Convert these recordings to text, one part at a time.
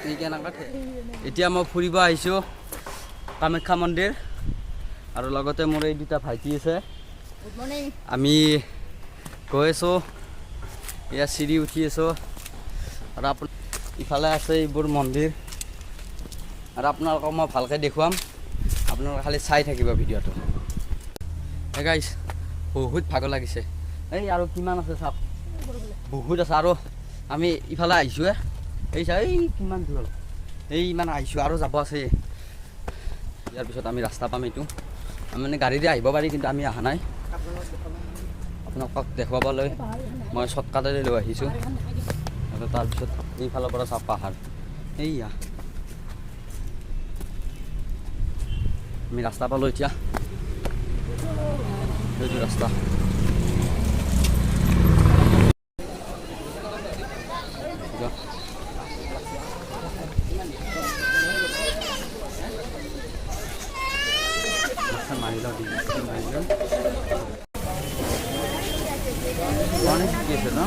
এতিয়া মই ফুৰিব আহিছোঁ কামাখ্যা মন্দিৰ আৰু লগতে মোৰ এই দুটা ভাইটি আছে। আমি গৈ আছোঁ, এয়া চিৰি উঠি আছোঁ আৰু ইফালে আছে এইবোৰ মন্দিৰ আৰু আপোনালোকক মই ভালকৈ দেখুৱাম, আপোনালোকে খালি চাই থাকিব ভিডিঅ'টো। গাইছ বহুত ভাগৰ লাগিছে, এই আৰু কিমান আছে চাওক, বহুত আছে। আৰু আমি ইফালে আহিছোঁহে, এই চাই এই কিমান দূৰ, এই ইমান আহিছোঁ আৰু যাব আছে। ইয়াৰ পিছত আমি ৰাস্তা পাম। এইটো আমি মানে গাড়ীৰে আহিব পাৰি, কিন্তু আমি অহা নাই, আপোনালোকক দেখুৱাবলৈ মই শ্বৰ্টকাটেৰে লৈ আহিছোঁ। আৰু তাৰপিছত এইফালৰ পৰা চাওক পাহাৰ, এইয়া আমি ৰাস্তা পালোঁ এতিয়া, এইটো ৰাস্তা। মাৰি লওঁ গণেশ কি আছে ন?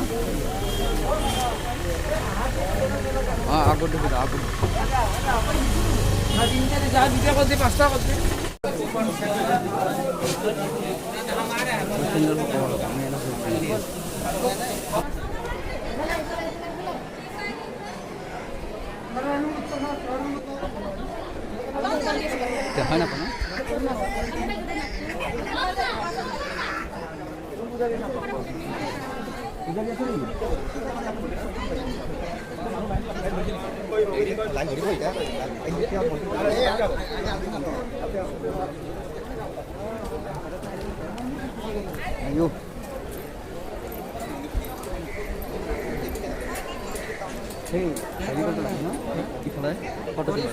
অঁ আগত আগত দেখাই নাপায় ayo hey hari kau telah na ikhlas foto dia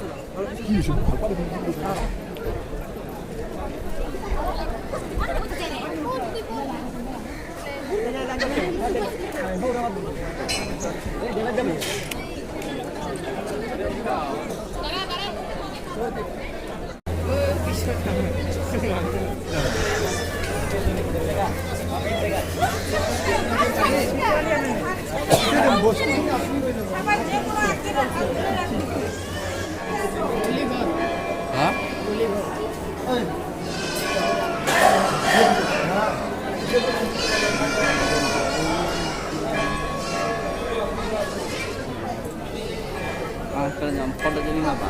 kalau nyampur jadi apa?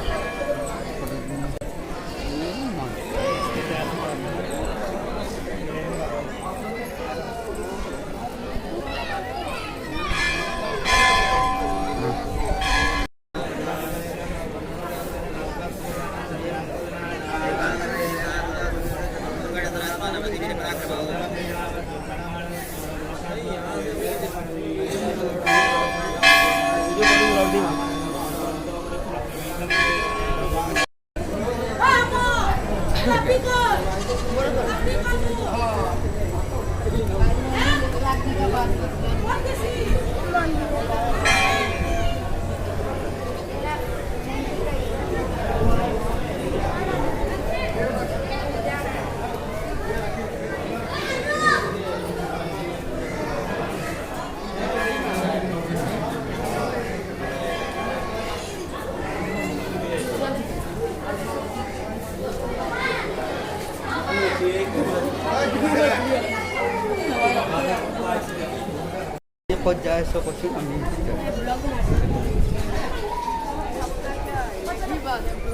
Kau jaya so kau sih kami.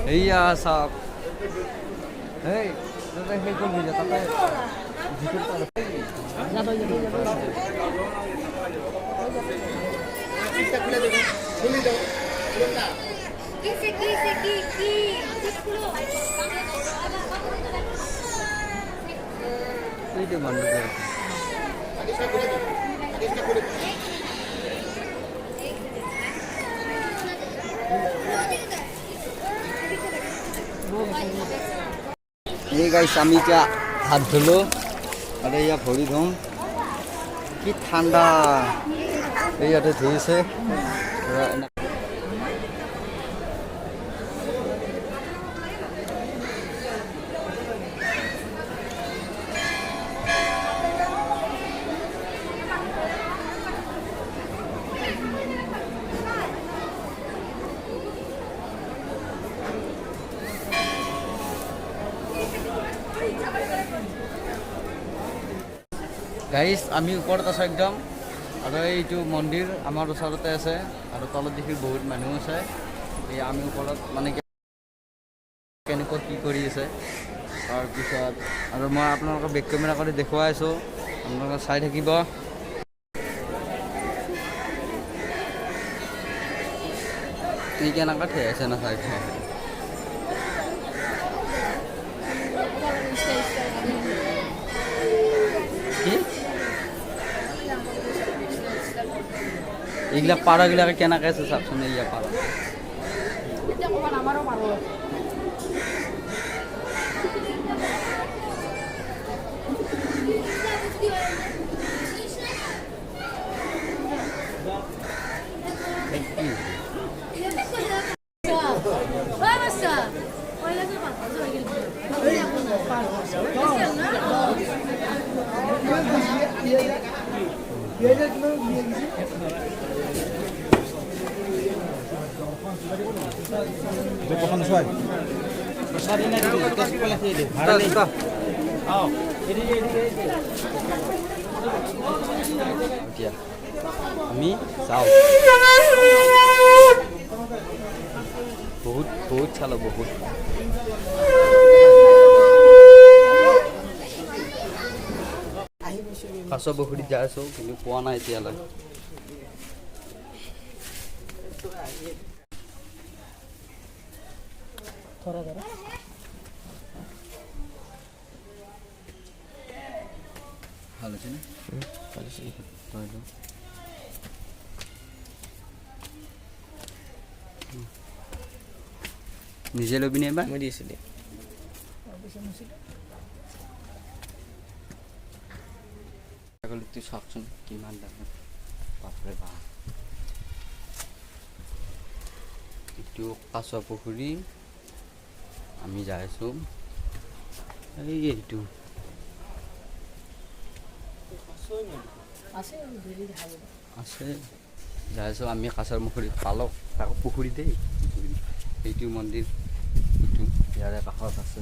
Iya sab. Hey, nanti hey kau bisa tapi jika tak ada. Ini dia mana tu? Ini guys, kami cak hat dulu. Ada ya body dong. Kita thanda. Ini ada jus. Guys আমি ওপৰত আছোঁ একদম আৰু এইটো মন্দিৰ আমাৰ ওচৰতে আছে আৰু তলত দেখি বহুত মানুহ আছে এই আমি ওপৰত মানে কেনেকুৱা কি কৰি আছে তাৰপিছত আৰু মই আপোনালোকক বেক কেমেৰা কৰি দেখুৱাই আছোঁ আপোনালোকে চাই থাকিব এই কেনেকুৱা ঠেই আছে না চাই কি এইবিলাক পাৰগিলাকে কেনেকৈ আছে চাওকচোন এইয়া পাৰ আমি চাওঁ বহুত বহুত চালোঁ বহুত কাছ পুখুৰীত যাই আছোঁ কিন্তু পোৱা নাই এতিয়ালৈ ভাল হৈছে নে নিজে ল'বি নে এবাৰ মই দিছিলোঁ ছাগলীটো চাওকচোন কিমান ডাঙৰ বাপৰে বাপ এইটো কাছ পুখুৰী আমি যাই আছোঁ এইটো আছে যাই আছোঁ আমি কাছৰ পুখুৰীত পালক তাকো পুখুৰী দেই এইটো মন্দিৰ এইটো ইয়াৰে কাষত আছে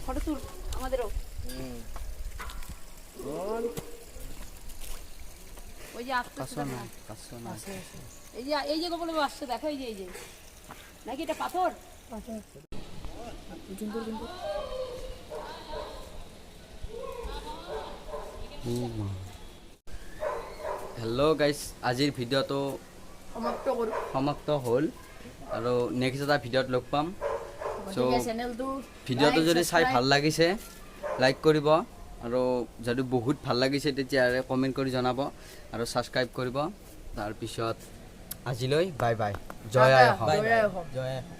ফটো তুল আমাদেরও ওই যে এই যে গোপাল আসছে দেখো এই যে নাকি এটা পাথর হেল্ল' গাইজ আজিৰ ভিডিঅ'টো সমাপ্ত হ'ল আৰু নেক্সট এটা ভিডিঅ'ত লগ পাম চ' ভিডিঅ'টো যদি চাই ভাল লাগিছে লাইক কৰিব আৰু যদি বহুত ভাল লাগিছে তেতিয়াহ'লে কমেণ্ট কৰি জনাব আৰু ছাবস্ক্ৰাইব কৰিব তাৰপিছত আজিলৈ বাই বাই জয় আই অসম